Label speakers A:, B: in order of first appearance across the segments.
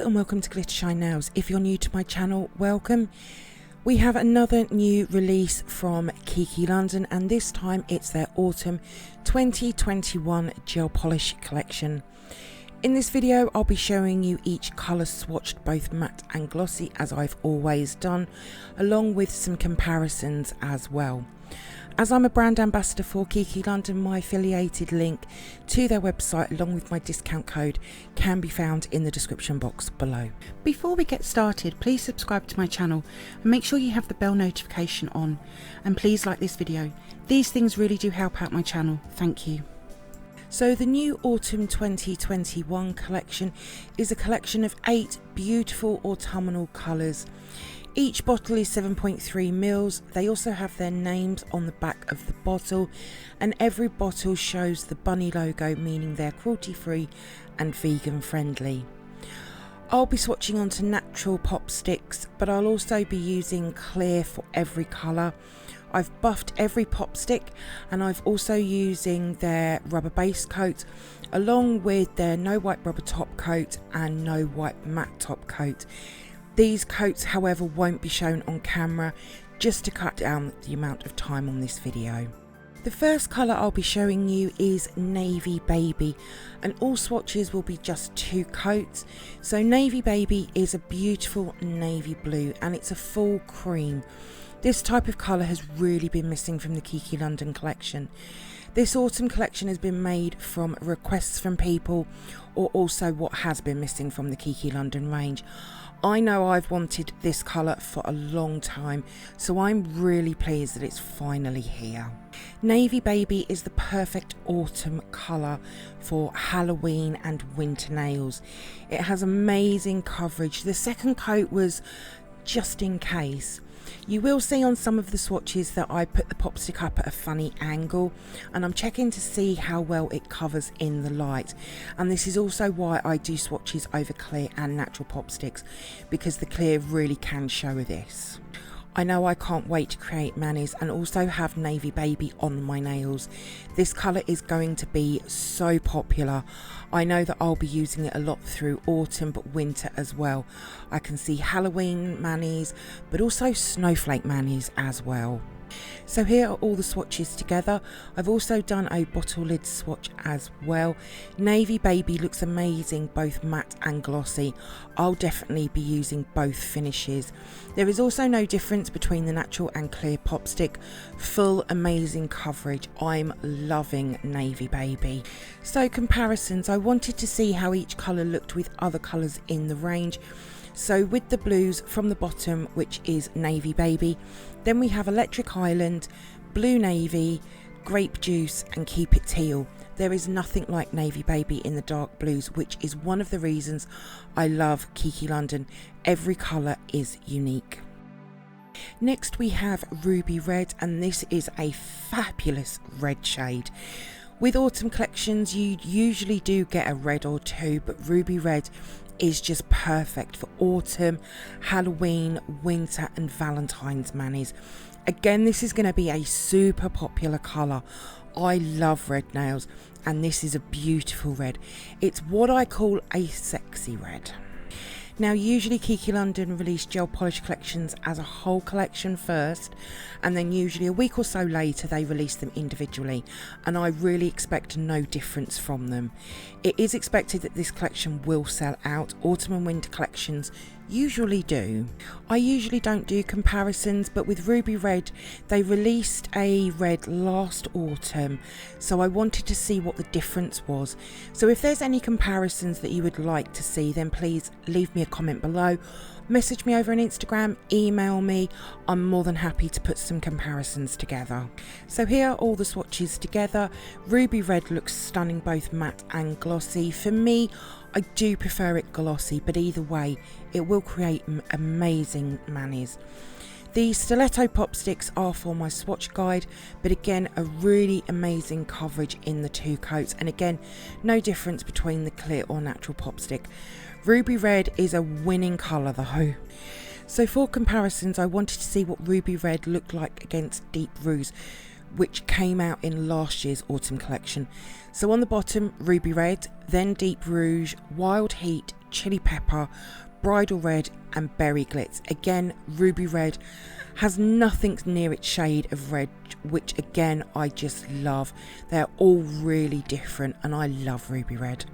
A: and welcome to glittershinenails. If you're new to my channel, welcome. We have another new release from Kiki London, and this time it's their Autumn 2021 Gel Polish collection. In this video I'll be showing you each colour swatched, both matte and glossy, as I've always done, along with some comparisons as well. As I'm a brand ambassador for Kiki London, my affiliated link to their website along with my discount code can be found in the description box below. Before we get started, please subscribe to my channel and make sure you have the bell notification on, and please like this video. These things really do help out my channel. Thank you. So the new Autumn 2021 collection is a collection of 8 beautiful autumnal colours. Each bottle is 7.3 mils. They also have their names on the back of the bottle, and every bottle shows the bunny logo, meaning they're cruelty free and vegan friendly. I'll be swatching onto natural pop sticks, but I'll also be using clear for every colour. I've buffed every pop stick, and I've also using their rubber base coat along with their no white rubber top coat and no white matte top coat. These coats, however, won't be shown on camera, just to cut down the amount of time on this video. The first colour I'll be showing you is Navy Baby, and all swatches will be just 2 coats. So Navy Baby is a beautiful navy blue, and it's a full cream. This type of colour has really been missing from the Kiki London collection. This autumn collection has been made from requests from people, or also what has been missing from the Kiki London range. I know I've wanted this colour for a long time, so I'm really pleased that it's finally here. Navy Baby is the perfect autumn colour for Halloween and winter nails. It has amazing coverage. The second coat was just in case. You will see on some of the swatches that I put the pop stick up at a funny angle, and I'm checking to see how well it covers in the light. And this is also why I do swatches over clear and natural pop sticks, because the clear really can show this. I know I can't wait to create manis and also have Navy Baby on my nails. This colour is going to be so popular. I know that I'll be using it a lot through autumn, but winter as well. I can see Halloween manis, but also snowflake manis as well. So here are all the swatches together. I've also done a bottle lid swatch as well. Navy Baby looks amazing, both matte and glossy. I'll definitely be using both finishes. There is also no difference between the natural and clear pop stick. Full amazing coverage. I'm loving Navy Baby. So comparisons, I wanted to see how each colour looked with other colours in the range. So with the blues from the bottom, which is Navy Baby, then we have Electric Island, Blue Navy, Grape Juice and Keep It Teal. There is nothing like Navy Baby in the dark blues, which is one of the reasons I love Kiki London. Every colour is unique. Next we have Ruby Red, and this is a fabulous red shade. With autumn collections you usually do get a red or two, but Ruby Red is just perfect for autumn, Halloween, winter and Valentine's manis. Again, this is going to be a super popular colour. I love red nails, and this is a beautiful red. It's what I call a sexy red. Now usually Kiki London release gel polish collections as a whole collection first, and then usually a week or so later they release them individually, and I really expect no difference from them. It is expected that this collection will sell out. Autumn and winter collections usually do. I usually don't do comparisons, but with Ruby Red they released a red last autumn, so I wanted to see what the difference was. So if there's any comparisons that you would like to see, then please leave me a comment below, message me over on Instagram, email me. I'm more than happy to put some comparisons together. So here are all the swatches together. Ruby Red looks stunning, both matte and glossy. For me, I do prefer it glossy, but either way it will create amazing manis. The stiletto pop sticks are for my swatch guide, but again a really amazing coverage in the 2 coats, and again no difference between the clear or natural pop stick. Ruby Red is a winning colour though. So for comparisons, I wanted to see what Ruby Red looked like against Deep Rouge, which came out in last year's autumn collection. So on the bottom, Ruby Red, then Deep Rouge, Wild Heat, chili pepper, bridal red and berry glitz. Again, ruby red has nothing near its shade of red, which again I just love. They're all really different and I love ruby red.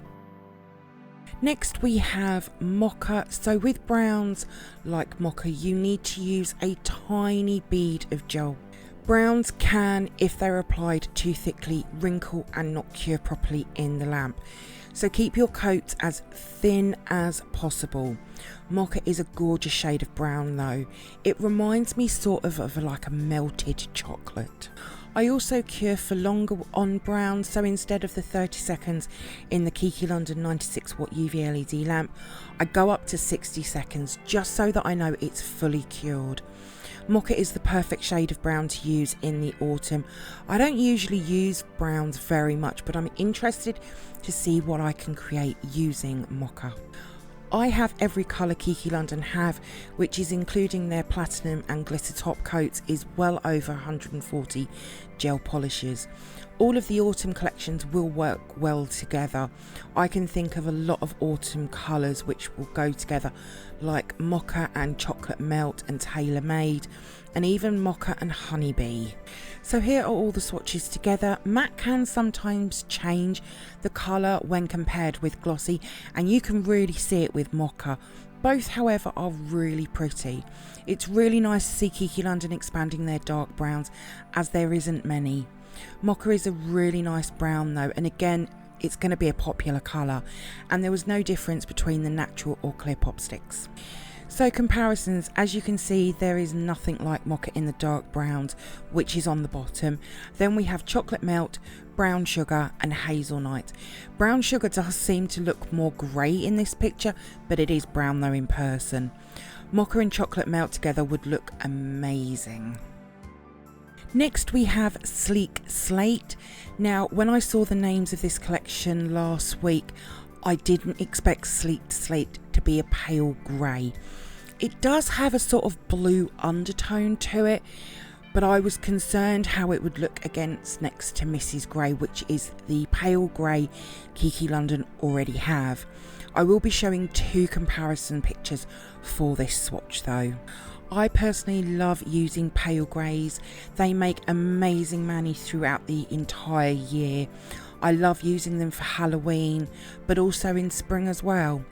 A: Next we have Mocha. So with browns like Mocha, you need to use a tiny bead of gel. Browns can, if they're applied too thickly, wrinkle and not cure properly in the lamp. So keep your coats as thin as possible. Mocha is a gorgeous shade of brown though. It reminds me sort of like a melted chocolate. I also cure for longer on brown, so instead of the 30 seconds in the Kiki London 96 watt UV LED lamp, I go up to 60 seconds just so that I know it's fully cured. Mocha is the perfect shade of brown to use in the autumn. I don't usually use browns very much, but I'm interested to see what I can create using Mocha. I have every colour Kiki London have, which is including their platinum and glitter top coats, is well over 140 gel polishes. All of the autumn collections will work well together. I can think of a lot of autumn colours which will go together, like Mocha and Chocolate Melt and Tailor Made, and even Mocha and Honeybee. So here are all the swatches together. Matte can sometimes change the colour when compared with glossy, and you can really see it with Mocha. Both, however, are really pretty. It's really nice to see Kiki London expanding their dark browns, as there isn't many. Mocha is a really nice brown though, and again it's going to be a popular colour, and there was no difference between the natural or clear pop sticks. So comparisons, as you can see, there is nothing like Mocha in the dark browns, which is on the bottom. Then we have Chocolate Melt, Brown Sugar and Hazelnut. Brown Sugar does seem to look more grey in this picture, but it is brown though in person. Mocha and Chocolate Melt together would look amazing. Next we have Sleek Slate. Now when I saw the names of this collection last week, I didn't expect Sleek Slate to be a pale grey. It does have a sort of blue undertone to it, but I was concerned how it would look against next to Mrs. Grey, which is the pale grey Kiki London already have. I will be showing two comparison pictures for this swatch though. I personally love using pale greys. They make amazing mani throughout the entire year. I love using them for Halloween, but also in spring as well.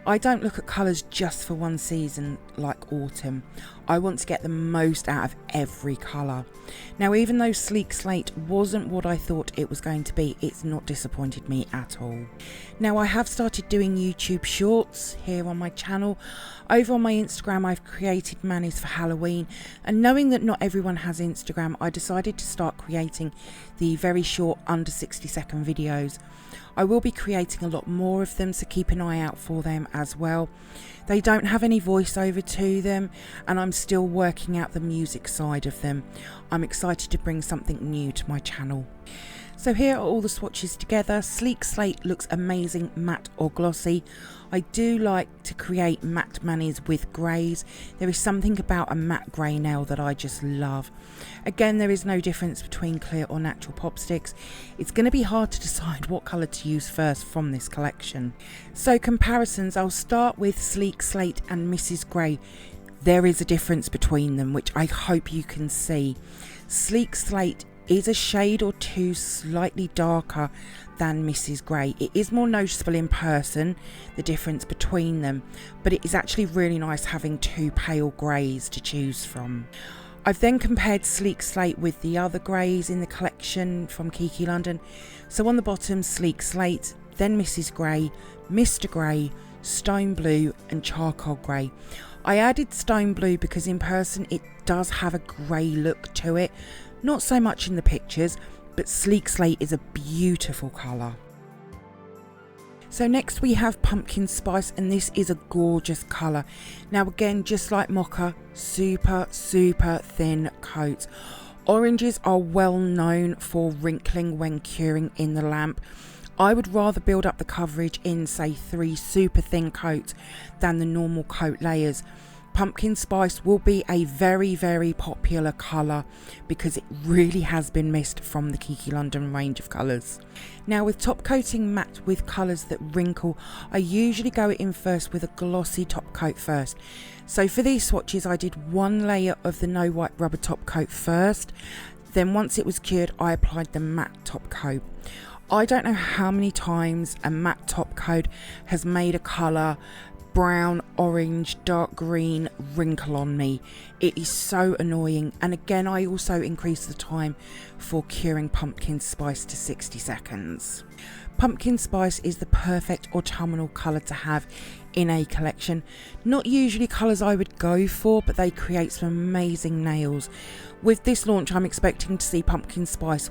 A: I don't look at colours just for one season like autumn. I want to get the most out of every colour. Now even though Sleek Slate wasn't what I thought it was going to be, it's not disappointed me at all. Now I have started doing YouTube shorts here on my channel. Over on my Instagram I've created manis for Halloween, and knowing that not everyone has Instagram, I decided to start creating the very short under 60-second videos. I will be creating a lot more of them, so keep an eye out for them as well. They don't have any voiceover to them, and I'm still working out the music side of them. I'm excited to bring something new to my channel. So here are all the swatches together. Sleek Slate looks amazing, matte or glossy. I do like to create matte manis with greys. There is something about a matte grey nail that I just love. Again, there is no difference between clear or natural pop sticks. It's going to be hard to decide what colour to use first from this collection. So comparisons, I'll start with Sleek Slate and Mrs. Grey. There is a difference between them, which I hope you can see. Sleek Slate is a shade or two slightly darker than Mrs. Grey. It is more noticeable in person, the difference between them, but it is actually really nice having two pale greys to choose from. I've then compared Sleek Slate with the other greys in the collection from Kiki London. So on the bottom, Sleek Slate, then Mrs. Grey, Mr. Grey, Stone Blue and Charcoal Grey. I added Stone Blue because in person it does have a grey look to it. Not so much in the pictures, but Sleek Slate is a beautiful colour. So next we have Pumpkin Spice, and this is a gorgeous colour. Now again, just like Mocha, super thin coats. Oranges are well known for wrinkling when curing in the lamp. I would rather build up the coverage in say 3 super thin coats than the normal coat layers. Pumpkin Spice will be a very, very popular colour because it really has been missed from the Kiki London range of colours. Now, with top coating matte with colours that wrinkle, I usually go in first with a glossy top coat first. So for these swatches, I did one layer of the no white rubber top coat first. Then once it was cured, I applied the matte top coat. I don't know how many times a matte top coat has made a colour brown, orange, dark green wrinkle on me. It is so annoying. And again, I also increased the time for curing Pumpkin Spice to 60 seconds. Pumpkin Spice is the perfect autumnal colour to have in a collection. Not usually colours I would go for, but they create some amazing nails. With this launch, I'm expecting to see Pumpkin Spice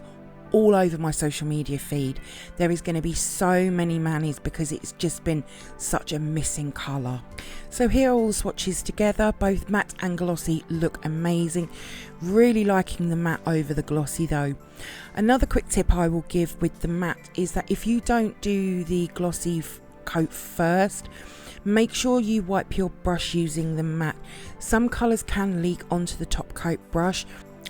A: all over my social media feed. There is going to be so many manis because it's just been such a missing colour. So here are all the swatches together. Both matte and glossy look amazing. Really liking the matte over the glossy though. Another quick tip I will give with the matte is that if you don't do the glossy coat first, make sure you wipe your brush using the matte. Some colours can leak onto the top coat brush.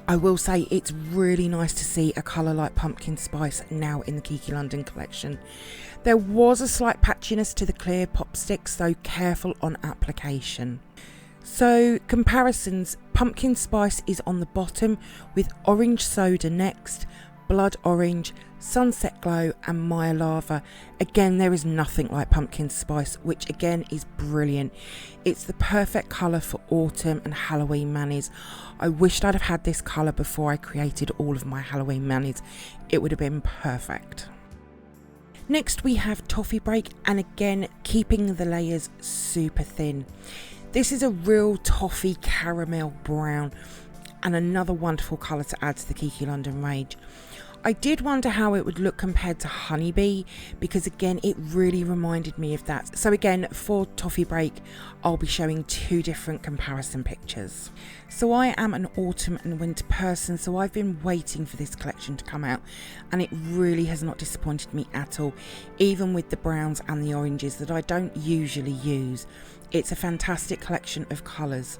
A: I will say it's really nice to see a colour like Pumpkin Spice now in the Kiki London collection. There was a slight patchiness to the clear pop sticks, so careful on application. So comparisons, Pumpkin Spice is on the bottom with Orange Soda next, Blood Orange, Sunset Glow and Maya Lava. Again, there is nothing like Pumpkin Spice, which again is brilliant. It's the perfect colour for autumn and Halloween manis. I wished I'd have had this colour before I created all of my Halloween manis. It would have been perfect. Next we have Toffee Break, and again keeping the layers super thin. This is a real toffee caramel brown and another wonderful colour to add to the Kiki London range. I did wonder how it would look compared to Honeybee because again it really reminded me of that. So again, for Toffee Break I'll be showing two different comparison pictures. So I am an autumn and winter person, so I've been waiting for this collection to come out and it really has not disappointed me at all, even with the browns and the oranges that I don't usually use. It's a fantastic collection of colours.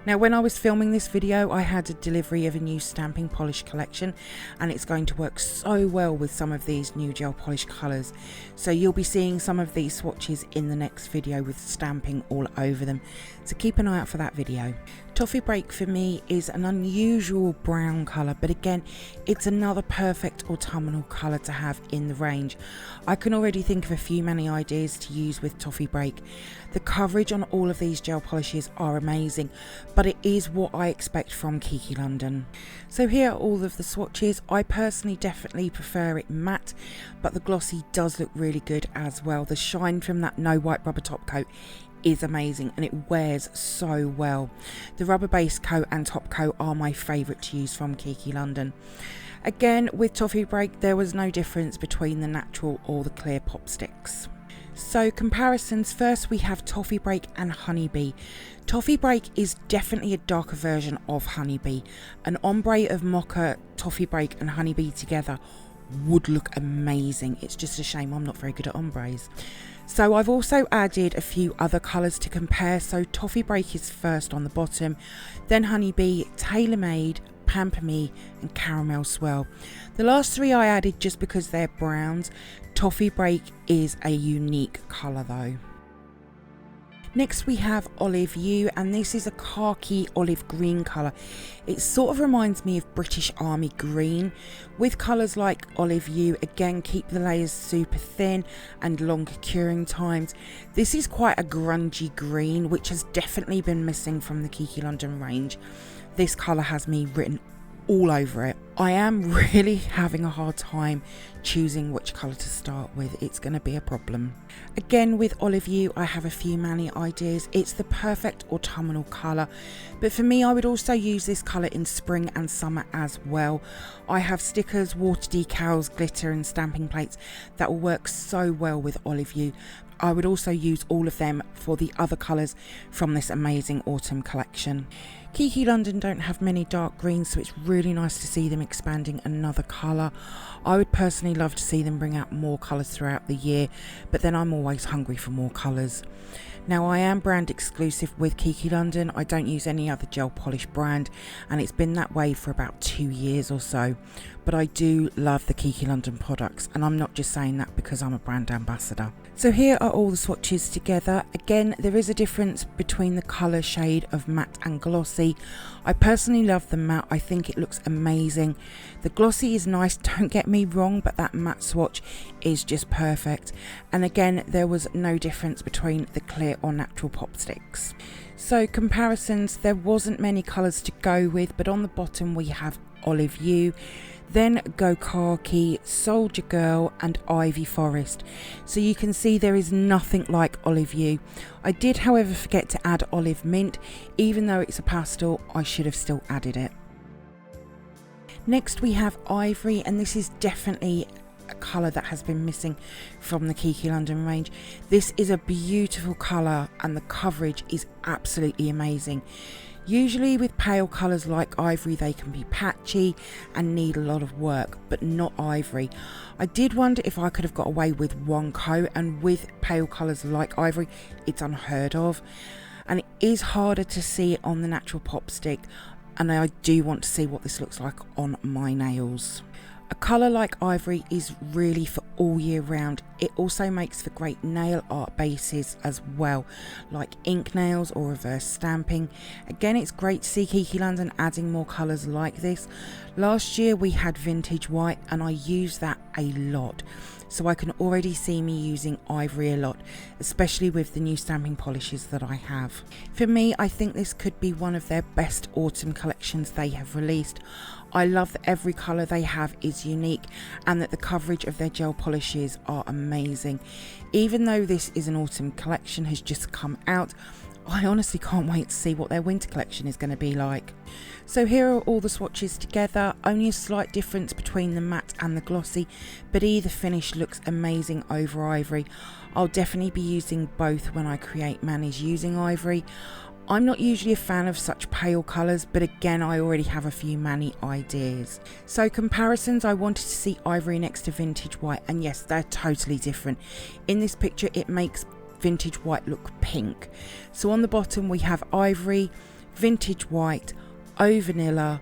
A: Now, when I was filming this video, I had a delivery of a new stamping polish collection and it's going to work so well with some of these new gel polish colours. So you'll be seeing some of these swatches in the next video with stamping all over them. So keep an eye out for that video. Toffee Break for me is an unusual brown colour, but again, it's another perfect autumnal colour to have in the range. I can already think of a few many ideas to use with Toffee Break. The coverage on all of these gel polishes are amazing, but it is what I expect from Kiki London. So here are all of the swatches. I personally definitely prefer it matte, but the glossy does look really good as well. The shine from that no white rubber top coat is amazing and it wears so well. The rubber base coat and top coat are my favourite to use from Kiki London. Again, with Toffee Break there was no difference between the natural or the clear pop sticks. So comparisons, first we have Toffee Break and Honeybee. Toffee Break is definitely a darker version of Honeybee. An ombre of Mocha, Toffee Break and Honeybee together would look amazing. It's just a shame I'm not very good at ombres. So I've also added a few other colours to compare. So Toffee Break is first on the bottom, then Honeybee, Tailor Made, Pamper Me and Caramel Swirl. The last three I added just because they're browns. Toffee Break is a unique colour though. Next we have Olive You, and this is a khaki olive green colour. It sort of reminds me of British Army green. With colours like Olive You, again keep the layers super thin and longer curing times. This is quite a grungy green, which has definitely been missing from the Kiki London range. This colour has me written all over it. I am really having a hard time choosing which colour to start with. It's going to be a problem. Again with Olive You I have a few mani ideas. It's the perfect autumnal colour, but for me I would also use this colour in spring and summer as well. I have stickers, water decals, glitter and stamping plates that will work so well with Olive You. I would also use all of them for the other colours from this amazing autumn collection. Kiki London don't have many dark greens, so it's really nice to see them expanding another colour. I would personally love to see them bring out more colours throughout the year, but then I'm always hungry for more colours. Now, I am brand exclusive with Kiki London. I don't use any other gel polish brand, and it's been that way for about 2 years or so. But I do love the Kiki London products, and I'm not just saying that because I'm a brand ambassador. So here are all the swatches together. Again, there is a difference between the colour shade of matte and glossy. I personally love the matte. I think it looks amazing. The glossy is nice, don't get me wrong, but that matte swatch is just perfect. And again, there was no difference between the clear or natural pop sticks. So comparisons, there wasn't many colours to go with, but on the bottom we have Olive Hue, then Go Khaki, Soldier Girl and Ivy Forest. So you can see there is nothing like Olive Hue. I did however forget to add Olive Mint. Even though it's a pastel, I should have still added it. Next we have Ivory, and this is definitely a colour that has been missing from the Kiki London range. This is a beautiful colour and the coverage is absolutely amazing. Usually with pale colours like Ivory, they can be patchy and need a lot of work, but not Ivory. I did wonder if I could have got away with one coat, and with pale colours like Ivory, it's unheard of. And it is harder to see it on the natural pop stick, and I do want to see what this looks like on my nails. A colour like Ivory is really for all year round. It also makes for great nail art bases as well, like ink nails or reverse stamping. Again, it's great to see Kiki London adding more colours like this. Last year we had Vintage White and I used that a lot, so I can already see me using Ivory a lot, especially with the new stamping polishes that I have. For me, I think this could be one of their best autumn collections they have released. I love that every colour they have is unique and that the coverage of their gel polishes are amazing. Even though this is an autumn collection has just come out, I honestly can't wait to see what their winter collection is going to be like. So here are all the swatches together, only a slight difference between the matte and the glossy, but either finish looks amazing over Ivory. I'll definitely be using both when I create manis using Ivory. I'm not usually a fan of such pale colours, but again I already have a few mani ideas. So comparisons, I wanted to see Ivory next to Vintage White, and yes, they're totally different. In this picture it makes Vintage White look pink. So on the bottom we have Ivory, Vintage White, Eau Vanilla,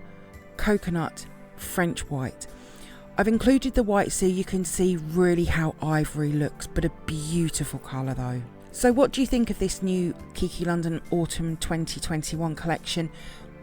A: Coconut, French White. I've included the white so you can see really how Ivory looks, but a beautiful colour though. So what do you think of this new Kiki London Autumn 2021 collection?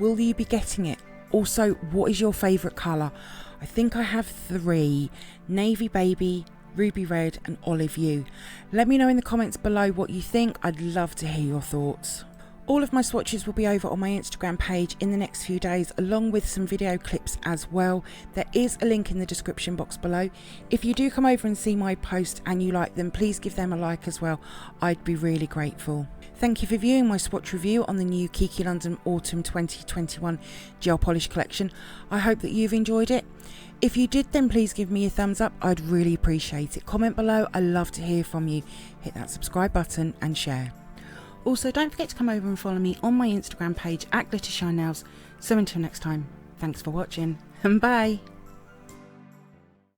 A: Will you be getting it? Also, what is your favourite colour? I think I have 3, Navy Baby, Ruby Red and Olive Hue. Let me know in the comments below what you think. I'd love to hear your thoughts. All of my swatches will be over on my Instagram page in the next few days, along with some video clips as well. There is a link in the description box below. If you do come over and see my post and you like them, please give them a like as well. I'd be really grateful. Thank you for viewing my swatch review on the new Kiki London Autumn 2021 Gel Polish Collection. I hope that you've enjoyed it. If you did, then please give me a thumbs up. I'd really appreciate it. Comment below. I love to hear from you. Hit that subscribe button and share. Also, don't forget to come over and follow me on my Instagram page at glittershinenails. So until next time, thanks for watching and bye.